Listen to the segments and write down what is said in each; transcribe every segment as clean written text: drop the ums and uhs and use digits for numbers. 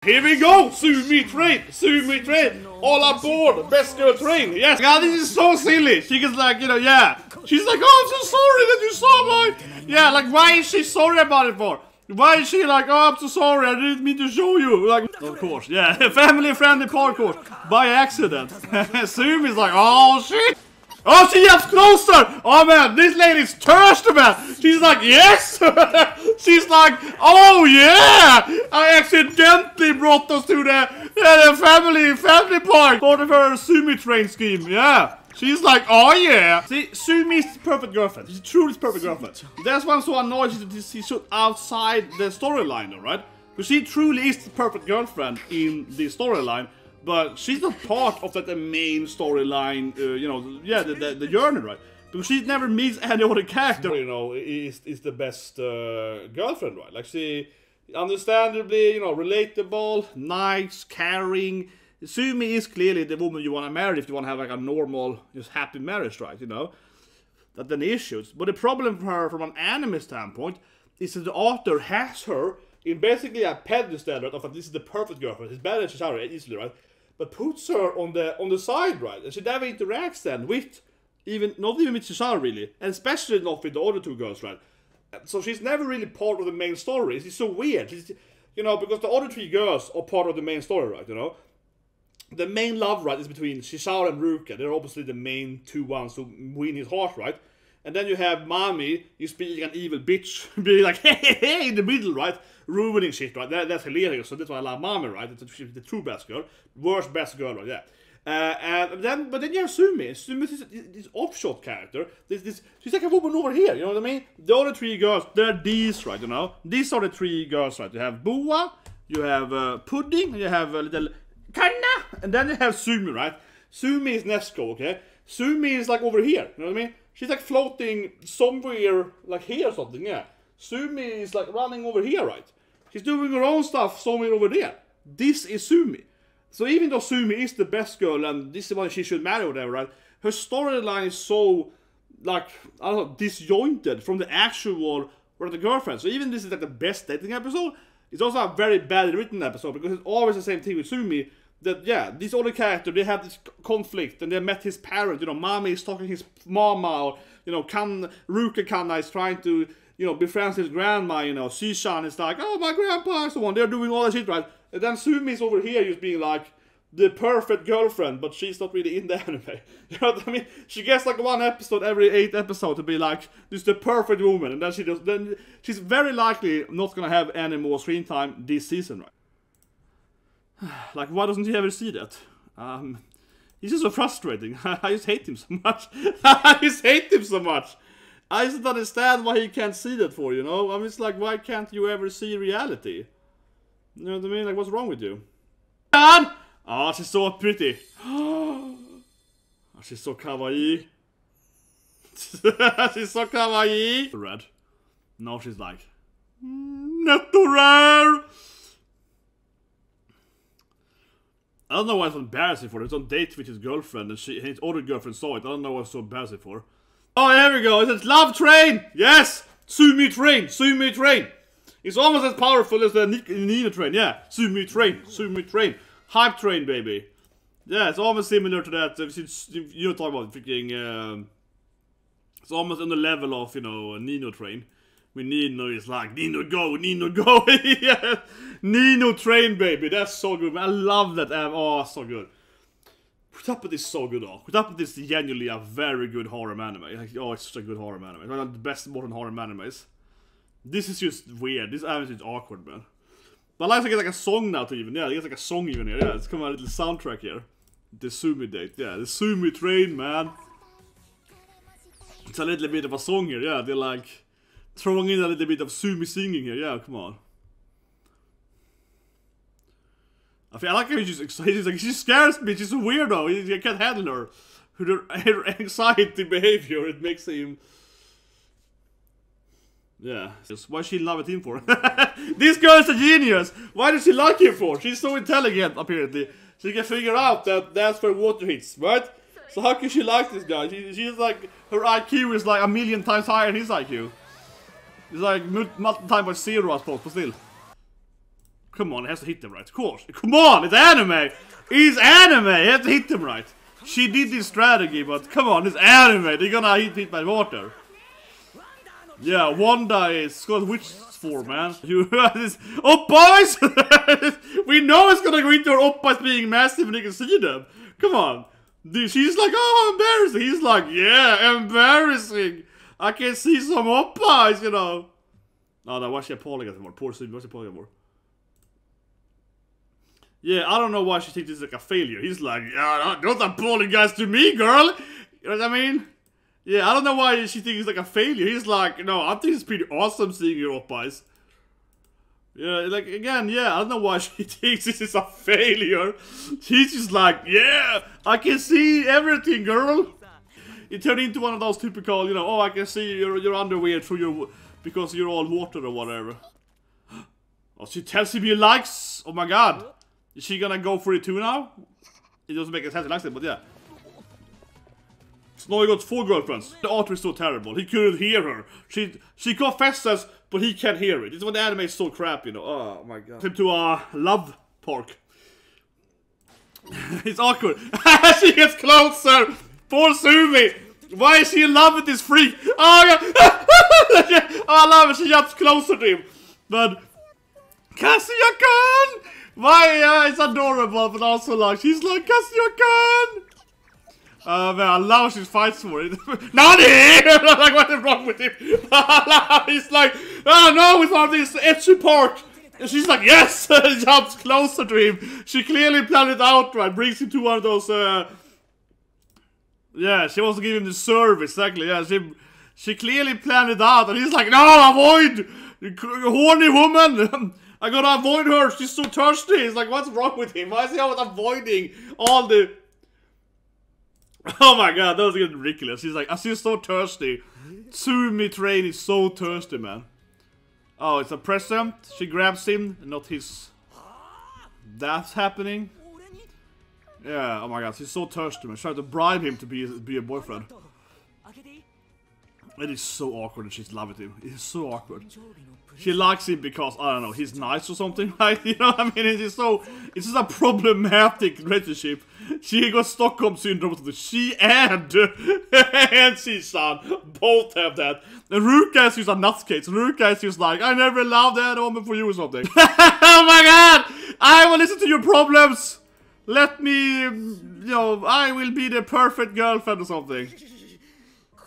Here we go! Sumi train! Sumi train! All aboard! Best girl train! Yes! God, this is so silly! She gets like, you know, yeah. She's like, oh, I'm so sorry that you saw my... Yeah, like, why is she sorry about it for? Why is she like, oh, I'm so sorry, I didn't mean to show you? Like, of course, yeah. Family-friendly parkour. By accident. Sumi's like, oh, shit! Oh, she gets closer! Oh man, this lady's thirsty, man! She's like, yes! She's like, oh yeah! I accidentally brought us to the family park! Part of her Sumi train scheme, yeah! She's like, oh yeah! See, Sumi's the perfect girlfriend. She's truly the perfect girlfriend. That's why I'm so annoyed she's so outside the storyline though, right? Because she truly is the perfect girlfriend in the storyline. But she's not part of the main storyline, you know, yeah, the journey, right? Because she never meets any other character, you know, is the best girlfriend, right? Like, she, understandably, you know, relatable, nice, caring. Sumi is clearly the woman you want to marry if you want to have, like, a normal, just happy marriage, right, you know? That's the issues. But the problem for her, from an anime standpoint, is that the author has her in basically a pedestal, right, of that this is the perfect girlfriend. It's better than Chizuru, easily, right? But puts her on the side, right? And she never interacts then with not even with Chizuru really, and especially not with the other two girls, right? So she's never really part of the main story. It's so weird, you know, because the other three girls are part of the main story, right? You know, the main love, right, is between Chizuru and Ruka. They're obviously the main two ones who win his heart, right? And then you have Mami, you speaking an evil bitch, being like, hey, in the middle, right? Ruining shit, right? That's hilarious, so that's why I love Mami, right? She's the true best girl. Worst best girl, right? Yeah. But then you have Sumi. Sumi is this offshot character. She's like a woman over here, you know what I mean? The other three girls, they're these, right, you know? These are the three girls, right? You have Boa, you have Pudding, and you have a little Kanna, and then you have Sumi, right? Sumi is Nesco, okay? Sumi is like over here, you know what I mean? She's like floating somewhere, like here or something, yeah. Sumi is like running over here, right? She's doing her own stuff somewhere over there. This is Sumi. So even though Sumi is the best girl and this is the one she should marry or whatever, right? Her storyline is so, like, I don't know, disjointed from the actual or the girlfriend. So even this is like the best dating episode, it's also a very badly written episode because it's always the same thing with Sumi. That, yeah, these other characters, they have this conflict, and they met his parent, you know, Mami is talking his mama, or, you know, Ruka Kanna is trying to, you know, be friends with his grandma, you know, Shishan is like, oh, my grandpa, and so on, they're doing all that shit, right? And then Sumi's over here just being like, the perfect girlfriend, but she's not really in the anime, you know what I mean? She gets like one episode every 8 episodes to be like, this is the perfect woman, and then she's very likely not gonna have any more screen time this season, right? Like, why doesn't he ever see that? He's just so frustrating. I just hate him so much. I just hate him so much. I just don't understand why he can't see that for, you know? I mean, it's like, why can't you ever see reality? You know what I mean? Like, what's wrong with you? Oh, she's so pretty. Oh, she's so kawaii. She's so kawaii. Red. Now she's like, natural. I don't know why it's embarrassing for. It's on date with his girlfriend, and his other girlfriend saw it. I don't know what's so embarrassing for. Oh, here we go. It's Love Train. Yes, Sumi Train. Sumi Train. It's almost as powerful as the Nino Train. Yeah, Sumi Train. Sumi Train. Hype Train, baby. Yeah, it's almost similar to that. You're talking about freaking. It's almost on the level of, you know, Nino Train. When Nino is like, Nino go, Nino go. Yeah. Nino Train, baby. That's so good, man. I love that. Oh, so good. Kutapet is so good, though. Kutapet is genuinely a very good horror anime. Like, oh, it's such a good horror anime. It's one of the best modern horror animes. This is just weird. This anime is just awkward, man. But I like to get like a song now to even. Yeah, there's like a song even here. Yeah, it's come out a little soundtrack here. The Sumi date. Yeah, the Sumi Train, man. It's a little bit of a song here. Yeah, they're like throwing in a little bit of Sumi singing here. Yeah, come on. I like how he's like, she scares me. She's a weirdo. I can't handle her. Her anxiety behavior. It makes him. Yeah. Why she in love with him for? This girl is a genius. Why does she like him for? She's so intelligent, apparently. She can figure out that that's where water hits, right? So how can she like this guy? She's like, her IQ is like 1,000,000 times higher than his IQ. It's like multiple times by 0, I suppose, but still. Come on, it has to hit them right. Of course. Come on, it's anime! It's anime! It has to hit them right. She did this strategy, but come on, it's anime. They're gonna hit by water. Yeah, Wanda is got witch form, man. You this oppas! We know it's gonna go into her oppas being massive and you can see them. Come on. Dude, she's like, oh, embarrassing. He's like, yeah, embarrassing. I can see some oppas, you know. Oh, no, why is she apologizing more? Poor Sumi, why is she apologizing more? Yeah, I don't know why she thinks this is like a failure. He's like, yeah, don't apologize to me, girl. You know what I mean? Yeah, I don't know why she thinks it's like a failure. He's like, no, I think it's pretty awesome seeing your oppas. Yeah, like, again, yeah, I don't know why she thinks this is a failure. She's just like, yeah, I can see everything, girl. It turned into one of those typical, you know, oh, I can see your underwear through your, because you're all water or whatever. Oh, she tells him he likes, oh my god. Is she gonna go for it too now? It doesn't make sense, he likes it, but yeah. Snowy got 4 girlfriends. The author is so terrible. He couldn't hear her. She confesses, but he can't hear it. This is when the anime is so crap, you know. Oh my god. Him to a love park. It's awkward. She gets closer. Poor Sumi. Why is she in love with this freak? Oh god. Oh, I love it. She jumps closer to him. But Kazuya-kun! Why? It's adorable, but also like she's like Kazuya-kun. Man, I love she fights for it. Nani! Like, what is wrong with him? He's like, oh no, we found this etchy part. And she's like, yes! Jumps closer to him. She clearly planned it out, right? Brings him to one of those, yeah, she wants to give him the service, exactly, yeah. She clearly planned it out, and he's like, no, avoid! You horny woman! I gotta avoid her, she's so thirsty. He's like, what's wrong with him? Why is he always avoiding all the... Oh my god, that was getting ridiculous. He's like, she's so thirsty. Sumi train is so thirsty, man. Oh, it's a present. She grabs him, not his... That's happening. Yeah, oh my god, she's so thirsty, man. She's trying to bribe him to be a boyfriend. It is so awkward and she's loving him. It is so awkward. She likes him because, I don't know, he's nice or something, right? You know what I mean? It's just a problematic relationship. She got Stockholm syndrome. She and Shishan both have that. And Ruka is just a nutcase. Ruka is just like, I never loved that woman for you or something. Oh my god! I will listen to your problems! Let me, you know, I will be the perfect girlfriend or something.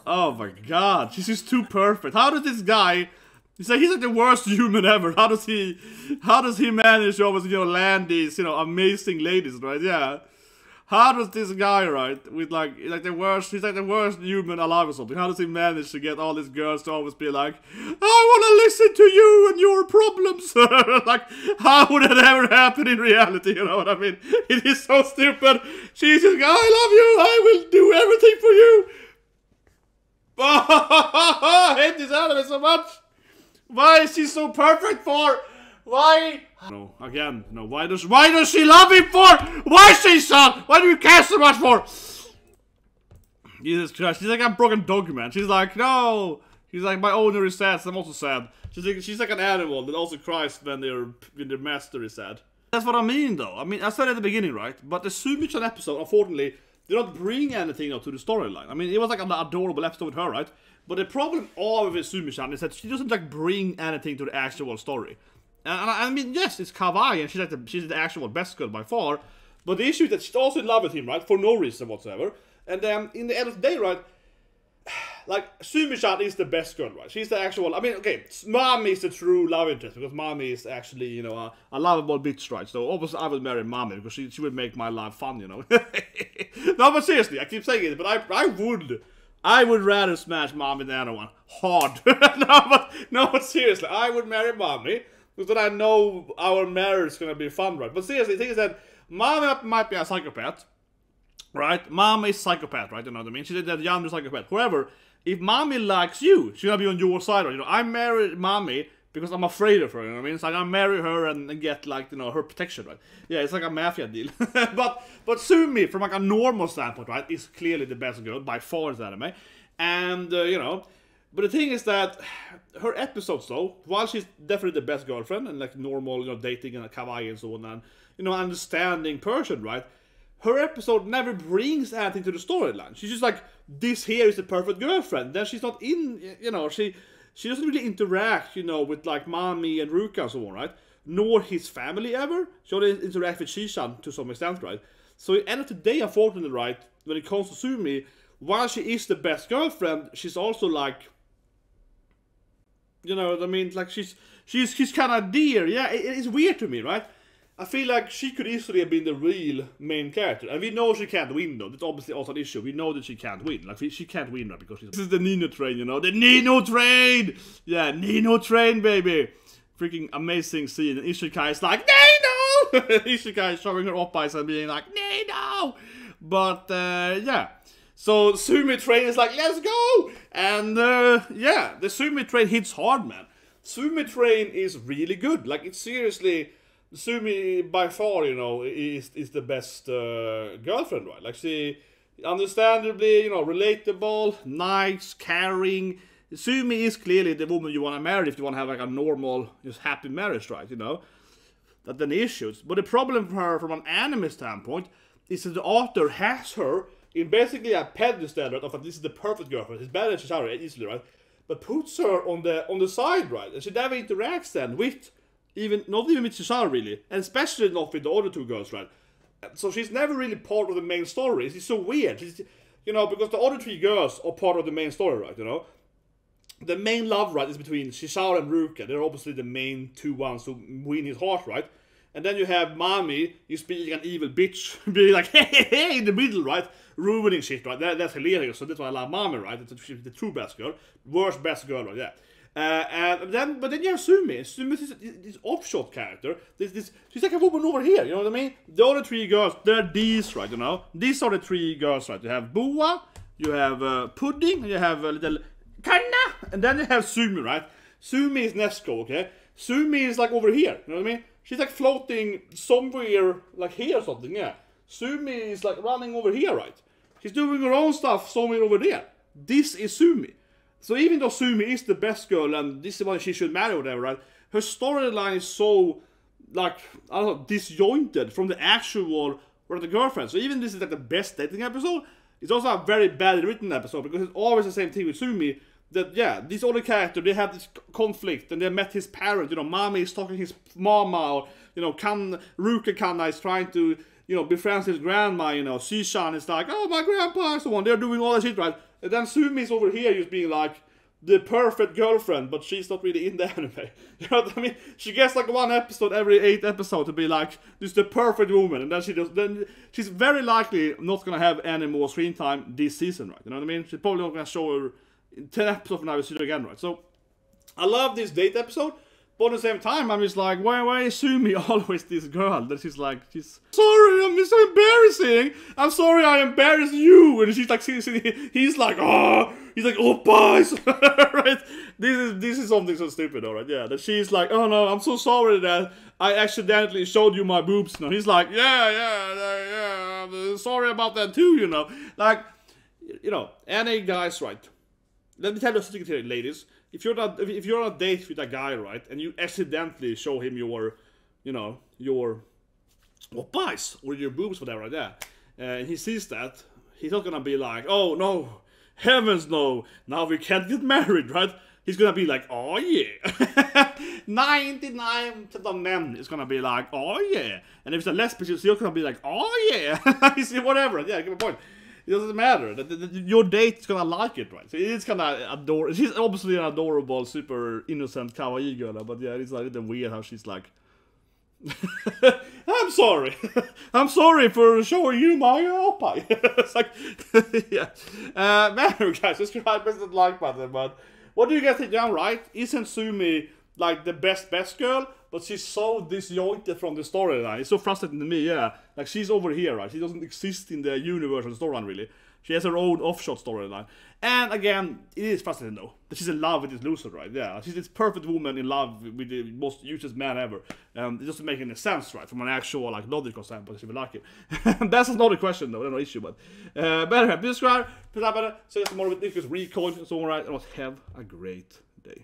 Oh my god, she's just too perfect. How does this guy... He's like the worst human ever. How does he manage to always, you know, land these, you know, amazing ladies, right? Yeah. How does this guy, right, with like the worst, he's like the worst human alive or something. How does he manage to get all these girls to always be like, I want to listen to you and your problems? Like, how would that ever happen in reality? You know what I mean? It is so stupid. She's just like, I love you. I will do everything for you. I hate this anime so much. Why is she so perfect for? Why? No, again, no. Why does she love him for? Why she son? Why do you care so much for? Jesus Christ, she's like a broken dog, man. She's like, no. She's like, my owner is sad, so I'm also sad. She's like an animal that also cries when their master is sad. That's what I mean, though. I mean, I said at the beginning, right? But the Sumi-chan episode, unfortunately, did not bring anything to the storyline. I mean, it was like an adorable episode with her, right? But the problem of Sumi-chan is that she doesn't like bring anything to the actual story. And I mean, yes, it's kawaii, and she's the actual best girl by far. But the issue is that she's also in love with him, right? For no reason whatsoever. And in the end of the day, right? Like, Sumi-chan is the best girl, right? She's the actual... I mean, okay, Mami is the true love interest, because Mami is actually, you know, a lovable bitch, right? So, obviously, I would marry Mami, because she would make my life fun, you know? No, but seriously, I keep saying it, but I would rather smash Mami than anyone. Hard. No, but seriously, I would marry Mami, because then I know our marriage is gonna be fun, right? But seriously, the thing is that Mami might be a psychopath, right? Mami is psychopath, right? You know what I mean? She's that younger psychopath. However, if Mami likes you, she's gonna be on your side, right? You know, I married Mami because I'm afraid of her, you know what I mean? It's like I marry her and get, like, you know, her protection, right? Yeah, it's like a mafia deal. but Sumi, from like a normal standpoint, right, is clearly the best girl by far in the anime. And, you know, But the thing is that her episodes, though, while she's definitely the best girlfriend and like normal, you know, dating and kawaii and so on, and you know, understanding person, right? Her episode never brings anything to the storyline. She's just like, this here is the perfect girlfriend. Then she's not in, you know, she doesn't really interact, you know, with like Mami and Ruka and so on, right? Nor his family ever. She only interacts with Shishan to some extent, right? So at the end of the day, unfortunately, right, when it comes to Sumi, while she is the best girlfriend, she's also like, you know what I mean? Like she's kind of dear. Yeah, it's weird to me, right? I feel like she could easily have been the real main character, and we know she can't win though. That's obviously also an issue. We know that she can't win. Like she can't win, right? Because this is the Nino train, you know, the Nino train. Yeah, Nino train, baby. Freaking amazing scene. And Ishikai is like, Nino. Ishikai is showing her oppas and being like, Nino. But yeah. So Sumi train is like, let's go! And yeah, the Sumi train hits hard, man. Sumi train is really good. Like, it's seriously, Sumi by far, you know, is the best girlfriend, right? Like, she, understandably, you know, relatable, nice, caring. Sumi is clearly the woman you want to marry if you want to have like a normal, just happy marriage, right? You know, that's the issues. But the problem for her, from an anime standpoint, is that the author has her in basically a pedestal, right, of that this is the perfect girlfriend. It's better than Chizuru, easily, right? But puts her on the side, right? And she never interacts then with not even with Chizuru really, and especially not with the other two girls, right? So she's never really part of the main story. It's so weird. You know, because the other three girls are part of the main story, right? You know, the main love, right, is between Chizuru and Ruka. They're obviously the main two ones who win his heart, right? And then you have Mami, you speaking an evil bitch, being like, hey, in the middle, right? Ruining shit, right? That's hilarious. So that's why I love Mami, right? She's the true best girl. Worst best girl, right? Yeah. But then you have Sumi. Sumi is this offshot character. She's like a woman over here, you know what I mean? The other three girls, they're these, right, you know? These are the three girls, right? You have Boa, you have Pudding, and you have a little Kanna, and then you have Sumi, right? Sumi is Nesco, okay? Sumi is like over here, you know what I mean? She's like floating somewhere, like here or something, yeah. Sumi is like running over here, right? She's doing her own stuff somewhere over there. This is Sumi. So even though Sumi is the best girl and this is why she should marry or whatever, right? Her storyline is so, like, I don't know, disjointed from the actual or the girlfriend. So even this is like the best dating episode, it's also a very badly written episode because it's always the same thing with Sumi. That, yeah, this other character, they have this conflict and they met his parent, you know, Mami is talking his mama, or, you know, Ruka Kanna is trying to, you know, be friends with his grandma, you know, Shishan is like, oh, my grandpa, and so on, they're doing all that shit, right? And then Sumi is over here just being like, the perfect girlfriend, but she's not really in the anime. You know what I mean? She gets like one episode every 8 episodes to be like, this is the perfect woman, and then she's very likely not gonna have any more screen time this season, right? You know what I mean? She's probably not gonna show her in 10 episodes now we see it again, right? So I love this date episode, but at the same time I'm just like, why is Sumi always this girl that she's like, sorry, I'm so embarrassing, I'm sorry I embarrassed you, and she's like, he's like, oh, he's like, boys, right? This is something so stupid, alright, yeah, that she's like, oh no, I'm so sorry that I accidentally showed you my boobs. No, he's like, yeah, I'm sorry about that too, you know, like, you know, any guys, right? Let me tell you something here, ladies. If you're on a date with a guy, right, and you accidentally show him your, you know, your oppas or your boobs, whatever, right there, and he sees that, he's not gonna be like, oh no, heavens no, now we can't get married, right? He's gonna be like, oh yeah. 99% of men is gonna be like, oh yeah. And if it's a lesbian, you're gonna be like, oh yeah. You see, whatever. Yeah, give me a point. It doesn't matter. Your date's gonna like it, right? So it's gonna adore. She's obviously an adorable, super innocent, kawaii girl, but yeah, it's a little weird how she's like, I'm sorry. I'm sorry for showing you my oppa. It's like, yeah. Man, guys, subscribe, press the like button, but what do you guys think? Yeah, right? Isn't Sumi like the best girl? But she's so disjointed from the storyline. It's so frustrating to me, yeah. Like, she's over here, right? She doesn't exist in the universe or the storyline, really. She has her own offshot storyline. And again, it is fascinating though that she's in love with this loser, right? Yeah, she's this perfect woman in love with the most useless man ever. It doesn't make any sense, right, from an actual like logical standpoint. She would like it. That's not a question though, no issue. But better, subscribe, put up on it, so there's more ridiculous recoil and so on, right? And have a great day.